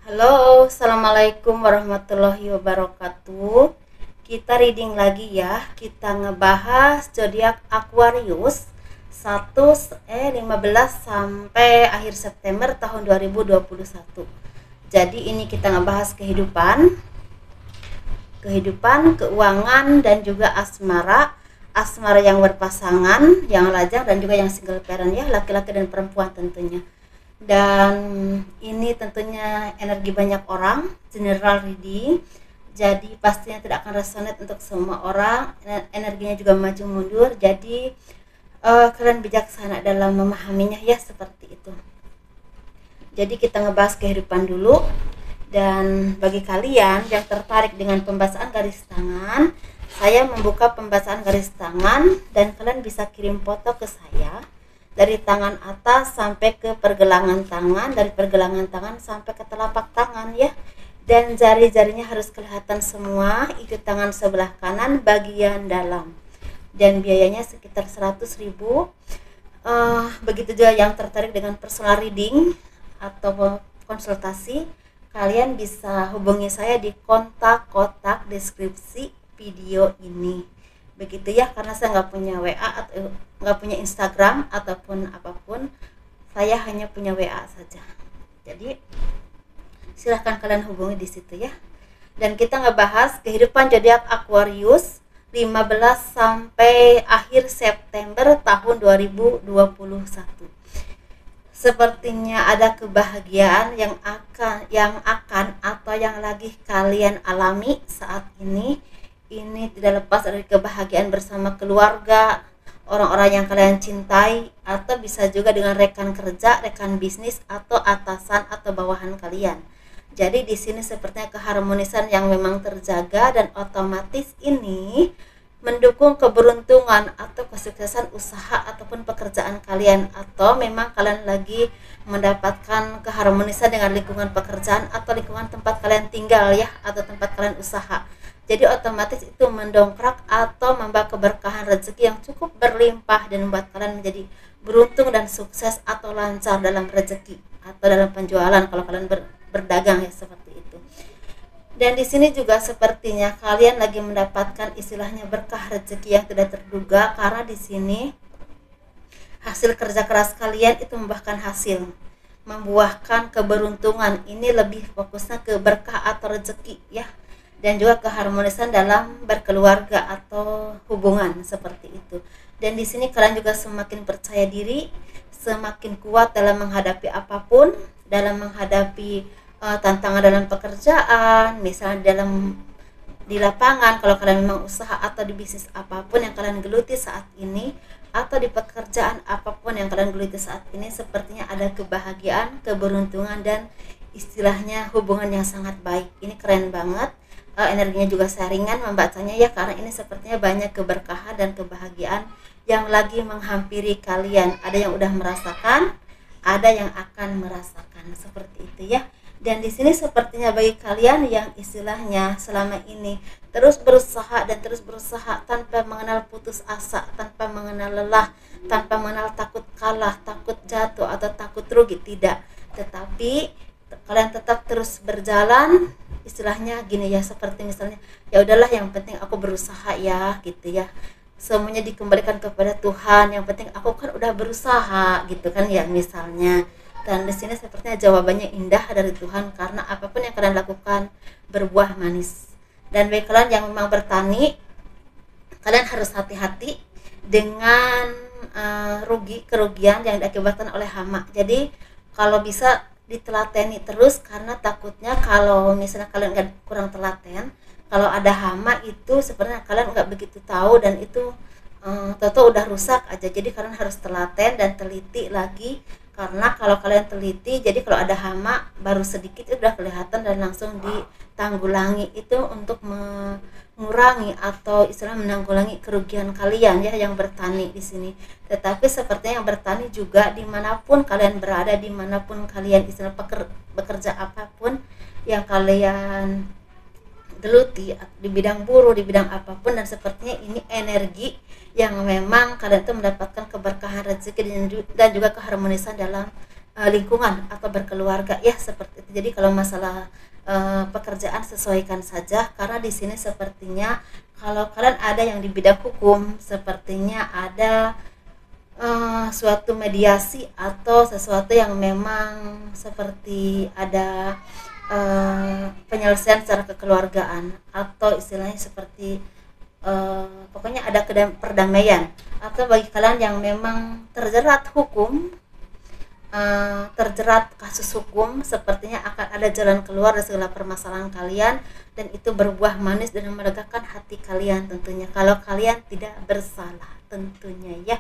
Halo, assalamualaikum warahmatullahi wabarakatuh. Kita reading lagi ya. Kita ngebahas zodiak Aquarius 15 sampai akhir September tahun 2021. Jadi ini kita ngebahas kehidupan, keuangan dan juga asmara. Asmara yang berpasangan, yang lajang dan juga yang single parent ya, laki-laki dan perempuan tentunya. Dan ini tentunya energi banyak orang, general reading, jadi pastinya tidak akan resonate untuk semua orang, energinya juga maju mundur, jadi kalian bijaksana dalam memahaminya ya, seperti itu. Jadi kita ngebahas kehidupan dulu. Dan bagi kalian yang tertarik dengan pembahasan garis tangan, saya membuka pembahasan garis tangan dan kalian bisa kirim foto ke saya dari tangan atas sampai ke pergelangan tangan, dari pergelangan tangan sampai ke telapak tangan ya. Dan jari-jarinya harus kelihatan semua, ikat tangan sebelah kanan bagian dalam. Dan biayanya sekitar 100.000. Begitu juga yang tertarik dengan personal reading atau konsultasi, kalian bisa hubungi saya di kontak kotak deskripsi video ini. Begitu ya, karena saya nggak punya WA atau nggak punya Instagram ataupun apapun, saya hanya punya WA saja. Jadi silahkan kalian hubungi di situ ya. Dan kita ngebahas kehidupan zodiak Aquarius 15 sampai akhir September tahun 2021. Sepertinya ada kebahagiaan yang akan atau yang lagi kalian alami saat ini. Ini tidak lepas dari kebahagiaan bersama keluarga, orang-orang yang kalian cintai, atau bisa juga dengan rekan kerja, rekan bisnis, atau atasan atau bawahan kalian. Jadi di sini sepertinya keharmonisan yang memang terjaga, dan otomatis ini mendukung keberuntungan atau kesuksesan usaha ataupun pekerjaan kalian, atau memang kalian lagi mendapatkan keharmonisan dengan lingkungan pekerjaan atau lingkungan tempat kalian tinggal ya, atau tempat kalian usaha. Jadi otomatis itu mendongkrak atau membawa keberkahan rezeki yang cukup berlimpah dan membuat kalian menjadi beruntung dan sukses atau lancar dalam rezeki atau dalam penjualan kalau kalian berdagang ya, seperti itu. Dan di sini juga sepertinya kalian lagi mendapatkan istilahnya berkah rezeki yang tidak terduga, karena di sini hasil kerja keras kalian itu membuahkan keberuntungan. Ini lebih fokusnya ke berkah atau rezeki ya, dan juga keharmonisan dalam berkeluarga atau hubungan, seperti itu. Dan di sini kalian juga semakin percaya diri, semakin kuat dalam menghadapi apapun, dalam menghadapi tantangan dalam pekerjaan, misalnya di lapangan kalau kalian memang usaha, atau di bisnis apapun yang kalian geluti saat ini, atau di pekerjaan apapun yang kalian geluti saat ini, sepertinya ada kebahagiaan, keberuntungan, dan istilahnya hubungan yang sangat baik. Ini keren banget. Energinya juga saringan membacanya ya, karena ini sepertinya banyak keberkahan dan kebahagiaan yang lagi menghampiri kalian. Ada yang udah merasakan, ada yang akan merasakan, seperti itu ya. Dan di sini sepertinya bagi kalian yang istilahnya selama ini terus berusaha tanpa mengenal putus asa, tanpa mengenal lelah, tanpa mengenal takut kalah, takut jatuh atau takut rugi, tidak. Tetapi kalian tetap terus berjalan, istilahnya gini ya, seperti misalnya ya udahlah, yang penting aku berusaha ya, gitu ya. Semuanya dikembalikan kepada Tuhan, yang penting aku kan udah berusaha, gitu kan ya, misalnya. Dan di sini sepertinya jawabannya indah dari Tuhan, karena apapun yang kalian lakukan berbuah manis. Dan bagi kalian yang memang bertani, kalian harus hati-hati dengan kerugian yang diakibatkan oleh hama. Jadi kalau bisa ditelateni terus, karena takutnya kalau misalnya kalian kurang telaten, kalau ada hama itu sebenarnya kalian nggak begitu tahu, dan itu toto udah rusak aja. Jadi kalian harus telaten dan teliti lagi, karena kalau kalian teliti, jadi kalau ada hama baru sedikit itu udah kelihatan dan langsung ditanggulangi, itu untuk mengurangi atau istilah menanggulangi kerugian kalian ya, yang bertani di sini. Tetapi sepertinya yang bertani juga dimanapun kalian berada, dimanapun kalian istilah bekerja apapun yang kalian geluti, di bidang buruh, di bidang apapun, dan sepertinya ini energi yang memang kalian itu mendapatkan keberkahan rezeki dan juga keharmonisan dalam lingkungan atau berkeluarga ya, seperti itu. Jadi kalau masalah pekerjaan sesuaikan saja, karena di sini sepertinya kalau kalian ada yang di bidang hukum, sepertinya ada suatu mediasi atau sesuatu yang memang seperti ada penyelesaian secara kekeluargaan, atau istilahnya seperti pokoknya ada perdamaian. Atau bagi kalian yang memang terjerat hukum, terjerat kasus hukum, sepertinya akan ada jalan keluar dari segala permasalahan kalian, dan itu berbuah manis dan melegakan hati kalian tentunya, kalau kalian tidak bersalah tentunya ya.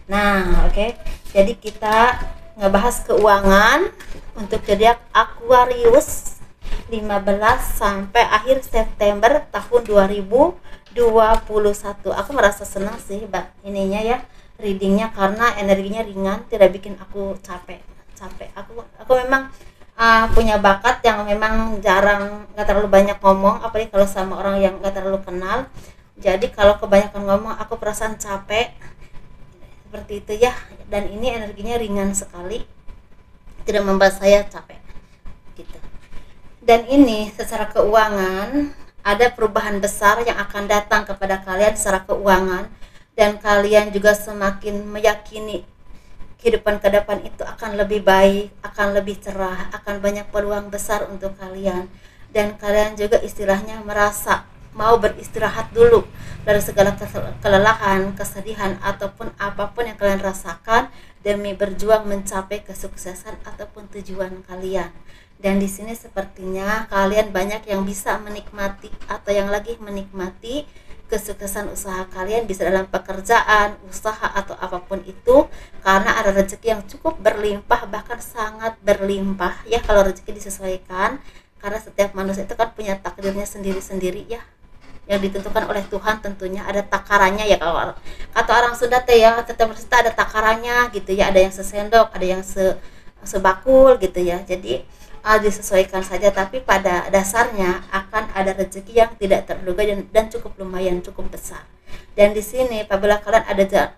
Nah oke. Jadi kita ngebahas keuangan untuk zodiak Aquarius 15 sampai akhir September tahun 2021. Aku merasa senang sih ininya ya, readingnya, karena energinya ringan, tidak bikin aku capek. Aku memang punya bakat yang memang jarang, nggak terlalu banyak ngomong, apalagi kalau sama orang yang nggak terlalu kenal. Jadi kalau kebanyakan ngomong aku perasaan capek, seperti itu ya. Dan ini energinya ringan sekali, tidak membuat saya capek gitu. Dan ini secara keuangan ada perubahan besar yang akan datang kepada kalian secara keuangan, dan kalian juga semakin meyakini kehidupan ke depan itu akan lebih baik, akan lebih cerah, akan banyak peluang besar untuk kalian. Dan kalian juga istilahnya merasa mau beristirahat dulu dari segala kelelahan, kesedihan, ataupun apapun yang kalian rasakan, demi berjuang mencapai kesuksesan ataupun tujuan kalian. Dan di sini sepertinya kalian banyak yang bisa menikmati atau yang lagi menikmati kesuksesan usaha kalian, bisa dalam pekerjaan, usaha, atau apapun itu, karena ada rezeki yang cukup berlimpah, bahkan sangat berlimpah ya kalau rezeki disesuaikan. Karena setiap manusia itu kan punya takdirnya sendiri-sendiri ya, yang ditentukan oleh Tuhan tentunya, ada takarannya ya. Kalau kata orang Sunda teh ya, setiap manusia ada takarannya gitu ya, ada yang sesendok, ada yang sebakul gitu ya. Jadi disesuaikan saja, tapi pada dasarnya akan ada rezeki yang tidak terduga dan cukup lumayan, cukup besar. Dan di sini apabila kalian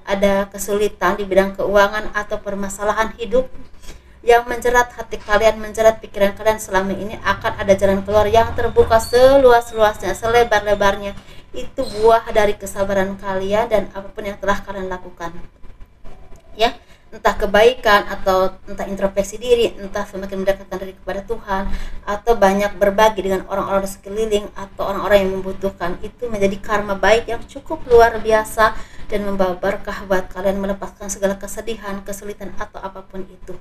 ada kesulitan di bidang keuangan atau permasalahan hidup yang menjerat hati kalian, menjerat pikiran kalian selama ini, akan ada jalan keluar yang terbuka seluas-luasnya, selebar-lebarnya. Itu buah dari kesabaran kalian dan apapun yang telah kalian lakukan ya, entah kebaikan atau entah introspeksi diri, entah semakin mendekatkan diri kepada Tuhan, atau banyak berbagi dengan orang-orang di sekeliling atau orang-orang yang membutuhkan, itu menjadi karma baik yang cukup luar biasa dan membawa berkah buat kalian melepaskan segala kesedihan, kesulitan, atau apapun itu.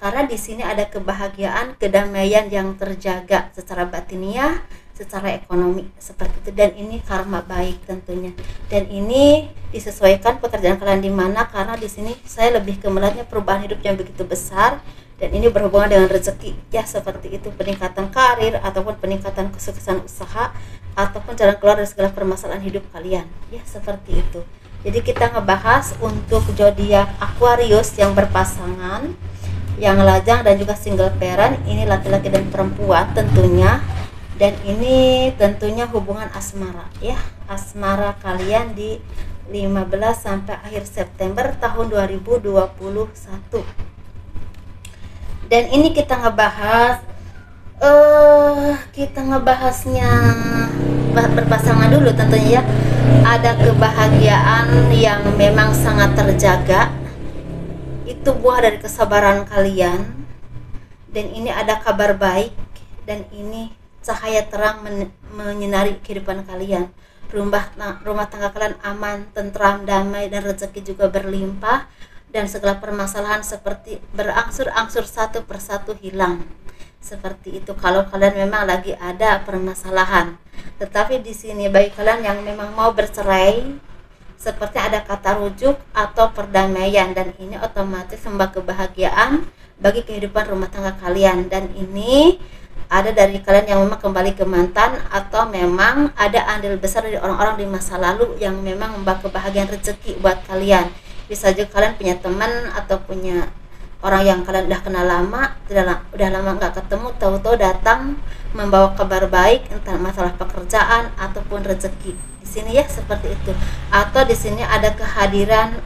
Karena di sini ada kebahagiaan, kedamaian yang terjaga secara batiniah, secara ekonomi seperti itu. Dan ini karma baik tentunya. Dan ini disesuaikan pekerjaan kalian di mana, karena di sini saya lebih ke melihatnya perubahan hidup yang begitu besar, dan ini berhubungan dengan rezeki ya, seperti itu, peningkatan karir ataupun peningkatan kesuksesan usaha ataupun jalan keluar dari segala permasalahan hidup kalian ya, seperti itu. Jadi kita ngebahas untuk zodiak Aquarius yang berpasangan, yang lajang, dan juga single parent. Ini laki-laki dan perempuan tentunya. Dan ini tentunya hubungan asmara ya, asmara kalian di 15 sampai akhir September tahun 2021. Dan ini kita ngebahasnya berpasangan dulu tentunya ya. Ada kebahagiaan yang memang sangat terjaga, itu buah dari kesabaran kalian. Dan ini ada kabar baik, dan ini cahaya terang menyinari kehidupan kalian. Rumah tangga kalian aman, tentram, damai, dan rezeki juga berlimpah, dan segala permasalahan seperti berangsur-angsur satu persatu hilang. Seperti itu kalau kalian memang lagi ada permasalahan. Tetapi di sini bagi kalian yang memang mau bercerai, seperti ada kata rujuk atau perdamaian, dan ini otomatis membawa kebahagiaan bagi kehidupan rumah tangga kalian. Dan ini ada dari kalian yang memang kembali ke mantan, atau memang ada andil besar dari orang-orang di masa lalu yang memang membawa kebahagiaan rezeki buat kalian. Bisa juga kalian punya teman atau punya orang yang kalian udah kenal lama, udah lama nggak ketemu, tahu-tahu datang membawa kabar baik, entah masalah pekerjaan ataupun rezeki. Di sini ya seperti itu. Atau di sini ada kehadiran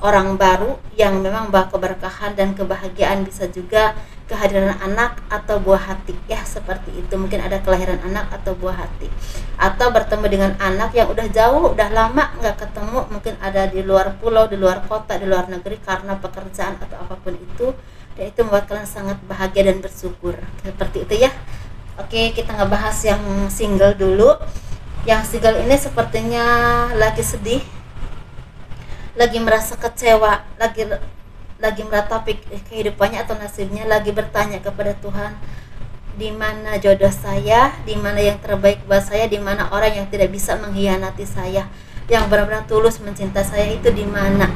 orang baru yang memang bawa keberkahan dan kebahagiaan. Bisa juga kehadiran anak atau buah hati ya, seperti itu. Mungkin ada kelahiran anak atau buah hati, atau bertemu dengan anak yang udah jauh, udah lama nggak ketemu, mungkin ada di luar pulau, di luar kota, di luar negeri karena pekerjaan atau apapun itu, dan itu membuat kalian sangat bahagia dan bersyukur, seperti itu ya. Oke, kita ngebahas yang single dulu. Yang single ini sepertinya lagi sedih, lagi merasa kecewa, lagi meratapi kehidupannya atau nasibnya, lagi bertanya kepada Tuhan, di mana jodoh saya, di mana yang terbaik buat saya, di mana orang yang tidak bisa mengkhianati saya, yang benar-benar tulus mencinta saya itu di mana.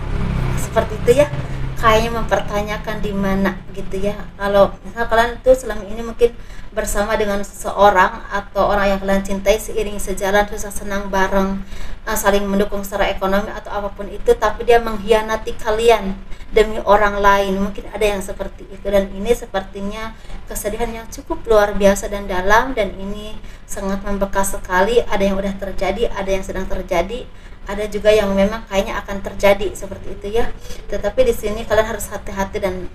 Seperti itu ya. Kayaknya mempertanyakan di mana gitu ya. Kalau misal kalian tuh selama ini mungkin bersama dengan seseorang atau orang yang kalian cintai, seiring sejalan, susah senang bareng, saling mendukung secara ekonomi atau apapun itu, tapi dia mengkhianati kalian demi orang lain, mungkin ada yang seperti itu. Dan ini sepertinya kesedihan yang cukup luar biasa dan dalam, dan ini sangat membekas sekali. Ada yang udah terjadi, ada yang sedang terjadi, ada juga yang memang kayaknya akan terjadi, seperti itu ya. Tetapi di sini kalian harus hati-hati dan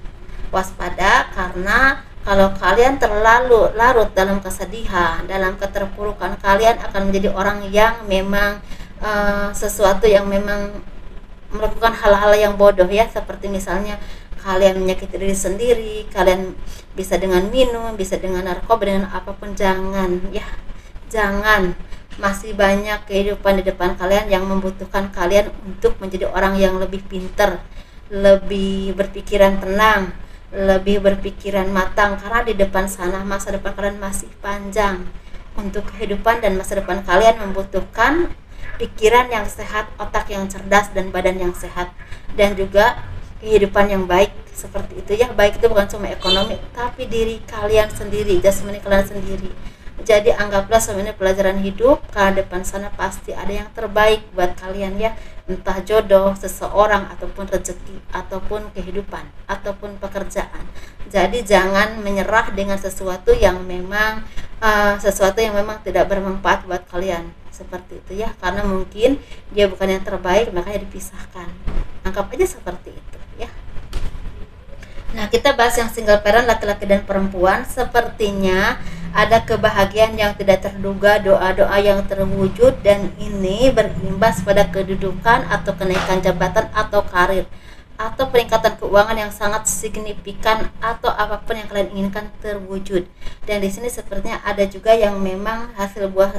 waspada, karena kalau kalian terlalu larut dalam kesedihan, dalam keterpurukan, kalian akan menjadi orang yang memang sesuatu yang memang melakukan hal-hal yang bodoh ya. Seperti misalnya kalian menyakiti diri sendiri, kalian bisa dengan minum, bisa dengan narkoba, dengan apapun. Jangan ya, jangan. Masih banyak kehidupan di depan kalian yang membutuhkan kalian untuk menjadi orang yang lebih pintar, lebih berpikiran tenang, lebih berpikiran matang, karena di depan sana masa depan kalian masih panjang. Untuk kehidupan dan masa depan kalian membutuhkan pikiran yang sehat, otak yang cerdas, dan badan yang sehat, dan juga kehidupan yang baik, seperti itu ya. Baik itu bukan cuma ekonomi, tapi diri kalian sendiri, jasmani kalian sendiri. Jadi anggaplah sebenarnya pelajaran hidup, karena depan sana pasti ada yang terbaik buat kalian ya. Entah jodoh, seseorang, ataupun rezeki, ataupun kehidupan, ataupun pekerjaan. Jadi jangan menyerah dengan sesuatu yang memang tidak bermanfaat buat kalian, seperti itu ya. Karena mungkin dia bukan yang terbaik, makanya dipisahkan. Anggap aja seperti itu ya. Nah, kita bahas yang single parent, laki-laki dan perempuan. Sepertinya ada kebahagiaan yang tidak terduga, doa-doa yang terwujud, dan ini berimbas pada kedudukan atau kenaikan jabatan atau karir, atau peningkatan keuangan yang sangat signifikan, atau apapun yang kalian inginkan terwujud. Dan di sini sepertinya ada juga yang memang hasil buah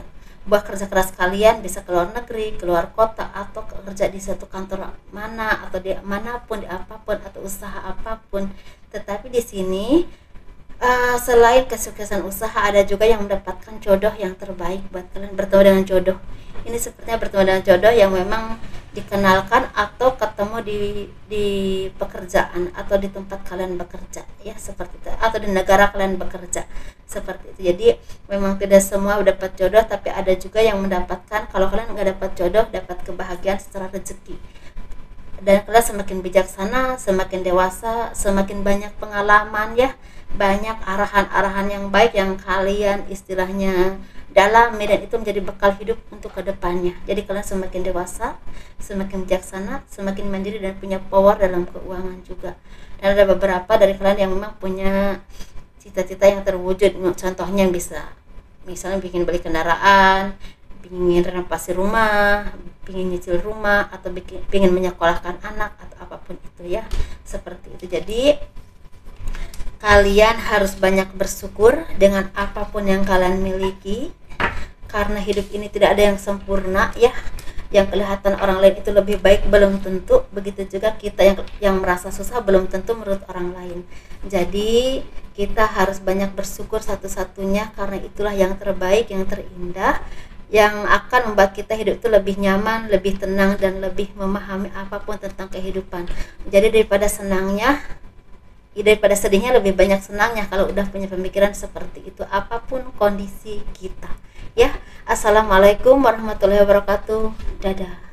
kerja keras kalian, bisa keluar negeri, keluar kota, atau kerja di satu kantor mana, atau di manapun, di apapun, atau usaha apapun. Tetapi di sini selain kesuksesan usaha, ada juga yang mendapatkan jodoh yang terbaik buat kalian, bertemu dengan jodoh. Ini sepertinya bertemu dengan jodoh yang memang dikenalkan atau ketemu di pekerjaan atau di tempat kalian bekerja ya, seperti itu, atau di negara kalian bekerja, seperti itu. Jadi memang tidak semua dapat jodoh, tapi ada juga yang mendapatkan. Kalau kalian nggak dapat jodoh, dapat kebahagiaan secara rezeki. Dan kalian semakin bijaksana, semakin dewasa, semakin banyak pengalaman ya, banyak arahan-arahan yang baik yang kalian istilahnya dalam, dan itu menjadi bekal hidup untuk kedepannya. Jadi kalian semakin dewasa, semakin bijaksana, semakin mandiri, dan punya power dalam keuangan juga. Dan ada beberapa dari kalian yang memang punya cita-cita yang terwujud. Contohnya bisa misalnya bikin beli kendaraan, ingin renovasi rumah, ingin nyicil rumah, atau ingin menyekolahkan anak, atau apapun itu ya, seperti itu. Jadi kalian harus banyak bersyukur dengan apapun yang kalian miliki, karena hidup ini tidak ada yang sempurna ya. Yang kelihatan orang lain itu lebih baik belum tentu, begitu juga kita yang merasa susah belum tentu menurut orang lain. Jadi kita harus banyak bersyukur satu-satunya, karena itulah yang terbaik, yang terindah, yang akan membuat kita hidup itu lebih nyaman, lebih tenang, dan lebih memahami apapun tentang kehidupan. Jadi daripada sedihnya, lebih banyak senangnya kalau udah punya pemikiran seperti itu, apapun kondisi kita ya. Assalamualaikum warahmatullahi wabarakatuh. Dadah.